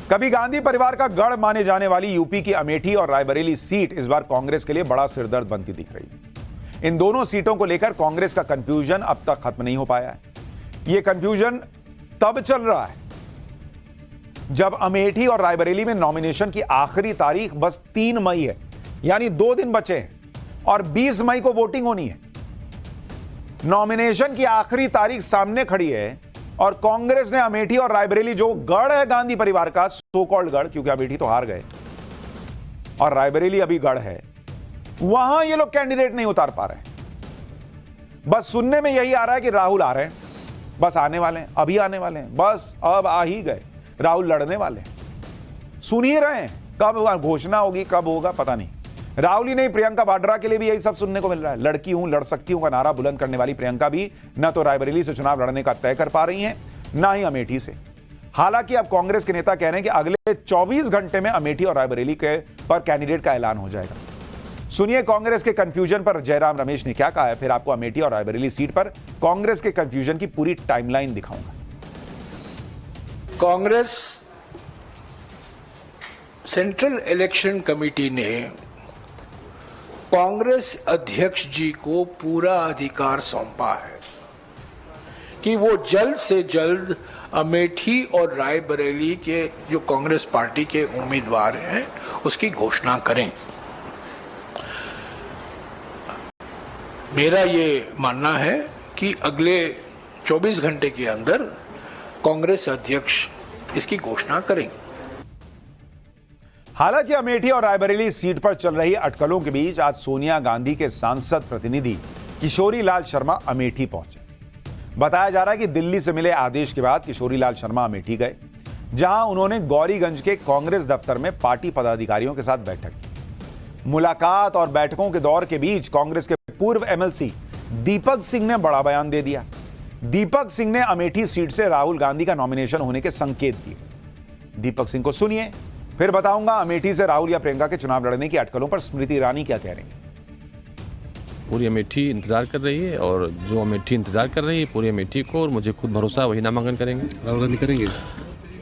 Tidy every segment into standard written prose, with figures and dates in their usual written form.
कभी गांधी परिवार का गढ़ माने जाने वाली यूपी की अमेठी और रायबरेली सीट इस बार कांग्रेस के लिए बड़ा सिरदर्द बनती दिख रही है। इन दोनों सीटों को लेकर कांग्रेस का कंफ्यूजन अब तक खत्म नहीं हो पाया है। यह कंफ्यूजन तब चल रहा है जब अमेठी और रायबरेली में नॉमिनेशन की आखिरी तारीख बस 3 मई है, यानी 2 दिन बचे हैं और 20 मई को वोटिंग होनी है। नॉमिनेशन की आखिरी तारीख सामने खड़ी है और कांग्रेस ने अमेठी और रायबरेली, जो गढ़ है गांधी परिवार का, सो कॉल्ड गढ़, क्योंकि अमेठी तो हार गए और रायबरेली अभी गढ़ है, वहां ये लोग कैंडिडेट नहीं उतार पा रहे हैं। बस सुनने में यही आ रहा है कि राहुल आ रहे हैं, बस आने वाले हैं, अभी आने वाले हैं, बस अब आ ही गए, राहुल लड़ने वाले हैं। सुन ही रहे हैं, कब घोषणा होगी, कब होगा पता नहीं। राहुल ही नहीं, प्रियंका वाड्रा के लिए भी यही सब सुनने को मिल रहा है। लड़की हूं, लड़ सकती हूं का नारा बुलंद करने वाली प्रियंका भी न तो रायबरेली से चुनाव लड़ने का तय कर पा रही हैं, ना ही अमेठी से। हालांकि अब कांग्रेस के नेता कह रहे हैं कि अगले 24 घंटे में अमेठी और रायबरेली के पर कैंडिडेट का ऐलान हो जाएगा। सुनिए कांग्रेस के कंफ्यूजन पर जयराम रमेश ने क्या कहा है, फिर आपको अमेठी और रायबरेली सीट पर कांग्रेस के कंफ्यूजन की पूरी टाइमलाइन दिखाऊंगा। कांग्रेस सेंट्रल इलेक्शन कमेटी ने कांग्रेस अध्यक्ष जी को पूरा अधिकार सौंपा है कि वो जल्द से जल्द अमेठी और रायबरेली के जो कांग्रेस पार्टी के उम्मीदवार हैं उसकी घोषणा करें। मेरा ये मानना है कि अगले 24 घंटे के अंदर कांग्रेस अध्यक्ष इसकी घोषणा करेंगे। हालांकि अमेठी और रायबरेली सीट पर चल रही अटकलों के बीच आज सोनिया गांधी के सांसद प्रतिनिधि किशोरी लाल शर्मा अमेठी पहुंचे। बताया जा रहा है कि दिल्ली से मिले आदेश के बाद किशोरी लाल शर्मा अमेठी गए, जहां उन्होंने गौरीगंज के कांग्रेस दफ्तर में पार्टी पदाधिकारियों के साथ बैठक की। मुलाकात और बैठकों के दौर के बीच कांग्रेस के पूर्व एमएलसी दीपक सिंह ने बड़ा बयान दे दिया। दीपक सिंह ने अमेठी सीट से राहुल गांधी का नॉमिनेशन होने के संकेत दिए। दीपक सिंह को सुनिए, फिर बताऊंगा अमेठी से राहुल या प्रियंका के चुनाव लड़ने की अटकलों पर स्मृति ईरानी क्या कह रही हैं। पूरी अमेठी इंतजार कर रही है और जो अमेठी इंतजार कर रही है पूरी अमेठी को, और मुझे खुद भरोसा है वही नामांकन करेंगे, राहुल गांधी करेंगे।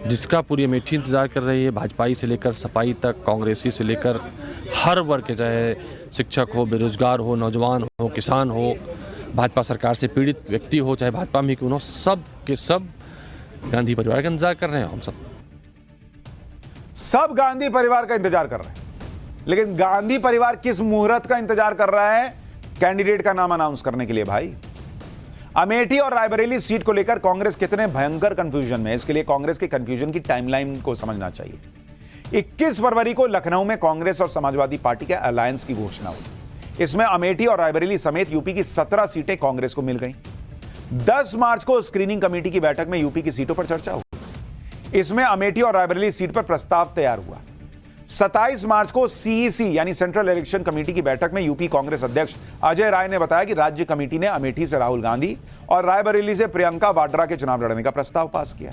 जिसका पूरी अमेठी इंतजार कर रही है, भाजपाई से लेकर सपाई तक, कांग्रेसी से लेकर हर वर्ग के, चाहे शिक्षक हो, बेरोजगार हो, नौजवान हो, किसान हो, भाजपा सरकार से पीड़ित व्यक्ति हो, चाहे भाजपा में क्यों हो, सब के सब गांधी परिवार का इंतजार कर रहे हैं। हम सब गांधी परिवार का इंतजार कर रहे हैं, लेकिन गांधी परिवार किस मुहूर्त का इंतजार कर रहा है कैंडिडेट का नाम अनाउंस करने के लिए? भाई, अमेठी और रायबरेली सीट को लेकर कांग्रेस कितने भयंकर कंफ्यूजन में है, इसके लिए कांग्रेस के कंफ्यूजन की टाइमलाइन को समझना चाहिए। 21 फरवरी को लखनऊ में कांग्रेस और समाजवादी पार्टी के अलायंस की घोषणा हुई। इसमें अमेठी और रायबरेली समेत यूपी की 17 सीटें कांग्रेस को मिल गईं। 10 मार्च को स्क्रीनिंग कमेटी की बैठक में यूपी की सीटों पर चर्चा हुई। इसमें अमेठी और रायबरेली सीट पर प्रस्ताव तैयार हुआ। 27 मार्च को सीईसी यानी सेंट्रल इलेक्शन कमेटी की बैठक में यूपी कांग्रेस अध्यक्ष अजय राय ने बताया कि राज्य कमेटी ने अमेठी से राहुल गांधी और रायबरेली से प्रियंका वाड्रा के चुनाव लड़ने का प्रस्ताव पास किया।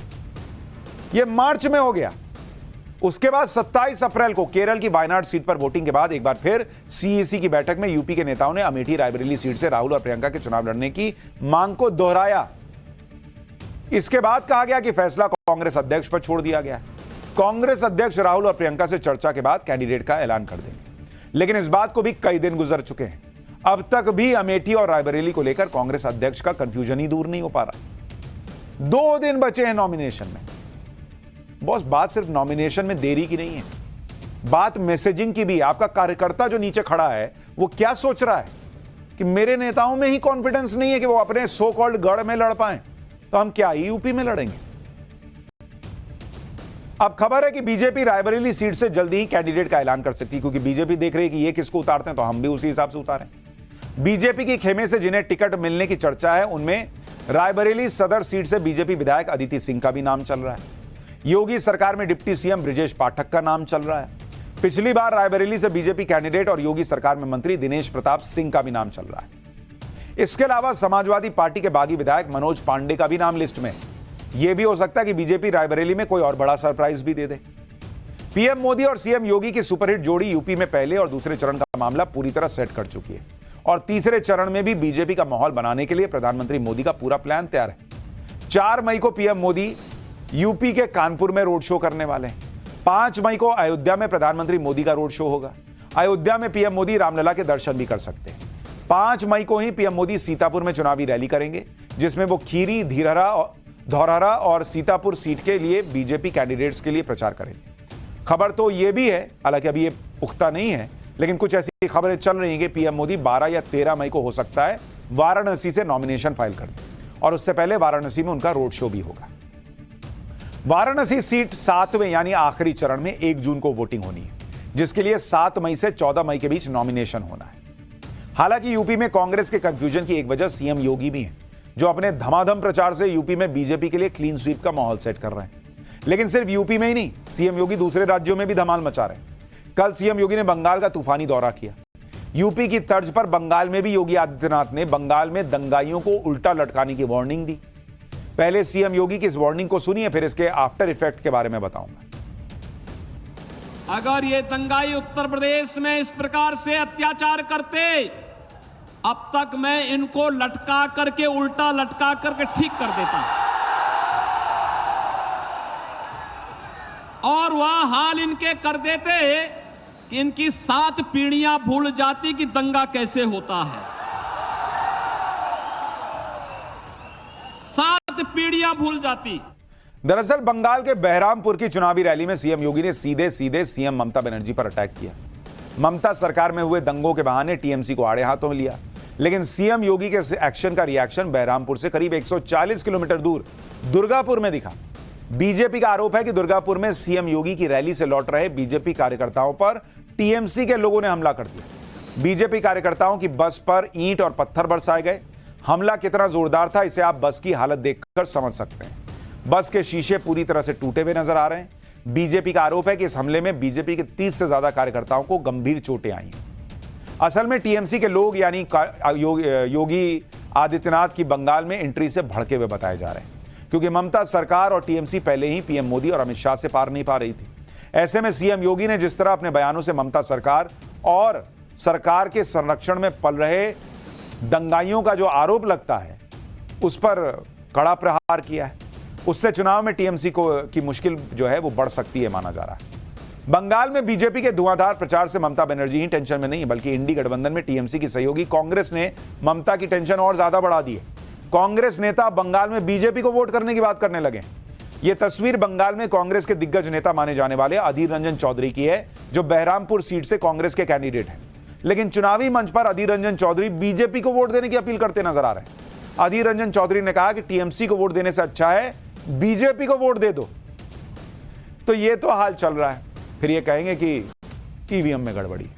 यह मार्च में हो गया। उसके बाद 27 अप्रैल को केरल की वायनाड सीट पर वोटिंग के बाद एक बार फिर सीईसी की बैठक में यूपी के नेताओं ने अमेठी रायबरेली सीट से राहुल और प्रियंका के चुनाव लड़ने की मांग को दोहराया। इसके बाद कहा गया कि फैसला कांग्रेस अध्यक्ष पर छोड़ दिया गया। कांग्रेस अध्यक्ष राहुल और प्रियंका से चर्चा के बाद कैंडिडेट का ऐलान कर देंगे। लेकिन इस बात को भी कई दिन गुजर चुके हैं, अब तक भी अमेठी और रायबरेली को लेकर कांग्रेस अध्यक्ष का कंफ्यूजन ही दूर नहीं हो पा रहा। 2 दिन बचे हैं नॉमिनेशन में। बॉस, बात सिर्फ नॉमिनेशन में देरी की नहीं है, बात मैसेजिंग की भी। आपका कार्यकर्ता जो नीचे खड़ा है वो क्या सोच रहा है कि मेरे नेताओं में ही कॉन्फिडेंस नहीं है कि वो अपने सो कॉल्ड गढ़ में लड़ पाए, तो हम क्या यूपी में लड़ेंगे? अब खबर है कि बीजेपी रायबरेली सीट से जल्दी ही कैंडिडेट का ऐलान कर सकती है, क्योंकि बीजेपी देख रही है कि ये किसको उतारते हैं तो हम भी उसी हिसाब से उतारें। बीजेपी की खेमे से जिन्हें टिकट मिलने की चर्चा है उनमें रायबरेली सदर सीट से बीजेपी विधायक अदिति सिंह का भी नाम चल रहा है। योगी सरकार में डिप्टी सीएम ब्रिजेश पाठक का नाम चल रहा है। पिछली बार रायबरेली से बीजेपी कैंडिडेट और योगी सरकार में मंत्री दिनेश प्रताप सिंह का भी नाम चल रहा है। इसके अलावा समाजवादी पार्टी के बागी विधायक मनोज पांडे का भी नाम लिस्ट में। यह भी हो सकता है कि बीजेपी रायबरेली में कोई और बड़ा सरप्राइज भी दे दे। पीएम मोदी और सीएम योगी की सुपरहिट जोड़ी यूपी में पहले और दूसरे चरण का मामला पूरी तरह सेट कर चुकी है और तीसरे चरण में भी बीजेपी का माहौल बनाने के लिए प्रधानमंत्री मोदी का पूरा प्लान तैयार है। 4 मई को पीएम मोदी यूपी के कानपुर में रोड शो करने वाले हैं। 5 मई को अयोध्या में प्रधानमंत्री मोदी का रोड शो होगा। अयोध्या में पीएम मोदी रामलला के दर्शन भी कर सकते हैं। 5 मई को ही पीएम मोदी सीतापुर में चुनावी रैली करेंगे, जिसमें वो खीरी, धौरहरा और सीतापुर सीट के लिए बीजेपी कैंडिडेट्स के लिए प्रचार करेंगे। खबर तो यह भी है, हालांकि अभी ये पुख्ता नहीं है, लेकिन कुछ ऐसी खबरें चल रही हैं कि पीएम मोदी 12 या 13 मई को हो सकता है वाराणसी से नॉमिनेशन फाइल कर दें और उससे पहले वाराणसी में उनका रोड शो भी होगा। वाराणसी सीट 7वें यानी आखिरी चरण में 1 जून को वोटिंग होनी है, जिसके लिए 7 मई से 14 मई के बीच नॉमिनेशन होना है। हालांकि यूपी में कांग्रेस के कंफ्यूजन की एक वजह सीएम योगी भी है, जो अपने धमाधम प्रचार से यूपी में बीजेपी के लिए क्लीन स्वीप का माहौल सेट कर रहे हैं। लेकिन सिर्फ यूपी में ही नहीं, सीएम योगी दूसरे राज्यों में भी धमाल मचा रहे हैं। कल सीएम योगी ने बंगाल का तूफानी दौरा किया। यूपी की तर्ज पर बंगाल में भी योगी आदित्यनाथ ने बंगाल में दंगाइयों को उल्टा लटकाने की वार्निंग दी। पहले सीएम योगी की इस वार्निंग को सुनिए, फिर इसके आफ्टर इफेक्ट के बारे में बताऊंगा। अगर ये दंगाई उत्तर प्रदेश में इस प्रकार से अत्याचार करते, अब तक मैं इनको लटका करके, उल्टा लटका करके ठीक कर देता और वह हाल इनके कर देते कि इनकी 7 पीढ़ियां भूल जाती कि दंगा कैसे होता है। 7 पीढ़ियां भूल जाती। दरअसल बंगाल के बहरामपुर की चुनावी रैली में सीएम योगी ने सीधे सीधे सीएम ममता बनर्जी पर अटैक किया। ममता सरकार में हुए दंगों के बहाने टीएमसी को आड़े हाथों में लिया, लेकिन सीएम योगी के एक्शन का रिएक्शन बहरामपुर से करीब 140 किलोमीटर दूर दुर्गापुर में दिखा। बीजेपी का आरोप है कि दुर्गापुर में सीएम योगी की रैली से लौट रहे बीजेपी कार्यकर्ताओं पर टीएमसी के लोगों ने हमला कर दिया। बीजेपी कार्यकर्ताओं की बस पर ईंट और पत्थर बरसाए गए। हमला कितना जोरदार था, इसे आप बस की हालत देखकर समझ सकते हैं। बस के शीशे पूरी तरह से टूटे हुए नजर आ रहे हैं। बीजेपी का आरोप है कि इस हमले में बीजेपी के 30 से ज्यादा कार्यकर्ताओं को गंभीर चोटें आई हैं। असल में टीएमसी के लोग यानी योगी आदित्यनाथ की बंगाल में एंट्री से भड़के हुए बताए जा रहे हैं, क्योंकि ममता सरकार और टीएमसी पहले ही पीएम मोदी और अमित शाह से पार नहीं पा रही थी। ऐसे में सीएम योगी ने जिस तरह अपने बयानों से ममता सरकार और सरकार के संरक्षण में पल रहे दंगाइयों का जो आरोप लगता है, उस पर कड़ा प्रहार किया है, उससे चुनाव में टीएमसी की मुश्किल जो है वो बढ़ सकती है माना जा रहा है। बंगाल में बीजेपी के धुआंधार प्रचार से ममता बनर्जी ही टेंशन में नहीं, बल्कि इंडी गठबंधन में टीएमसी की सहयोगी कांग्रेस ने ममता की टेंशन और ज्यादा बढ़ा दी है। कांग्रेस नेता बंगाल में बीजेपी को वोट करने की बात करने लगे। यह तस्वीर बंगाल में कांग्रेस के दिग्गज नेता माने जाने वाले अधीर रंजन चौधरी की है, जो बहरामपुर सीट से कांग्रेस के कैंडिडेट हैं। लेकिन चुनावी मंच पर अधीर रंजन चौधरी बीजेपी को वोट देने की अपील करते नजर आ रहे हैं। अधीर रंजन चौधरी ने कहा कि टीएमसी को वोट देने से अच्छा है बीजेपी को वोट दे दो। तो यह तो हाल चल रहा है, फिर यह कहेंगे कि ईवीएम में गड़बड़ी।